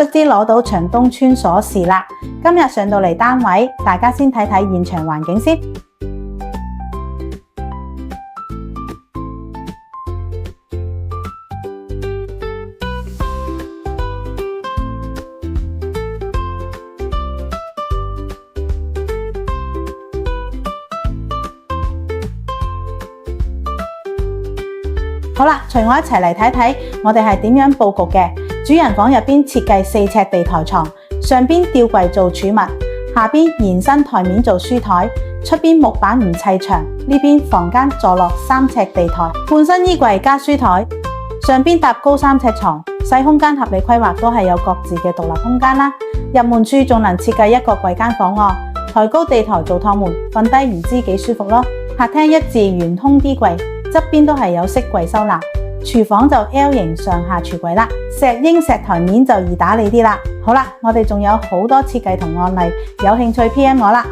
卒之攞到長東村鎖匙啦！今日上到嚟單位，大家先睇睇現場環境先。好啦，隨我一齊嚟睇睇我哋係點樣佈局嘅。主人房入邊設計4尺地台床，上邊吊櫃做儲物，下邊延伸台面做書台，出邊木板唔砌牆。呢邊房間坐落3尺地台，半身衣櫃加書台，上邊搭高3尺床，細空間合理規劃都係有各自嘅獨立空間啦。入門處仲能設計一個櫃間房喎，抬高地台做趟門，瞓低唔知幾舒服咯。客廳一字圓通 D 櫃，側邊都係有飾櫃收納。廚房就 L 型上下櫥櫃啦，石英石台面就易打理啲啦。好啦，我哋仲有好多設計同案例，有興趣 PM 我啦。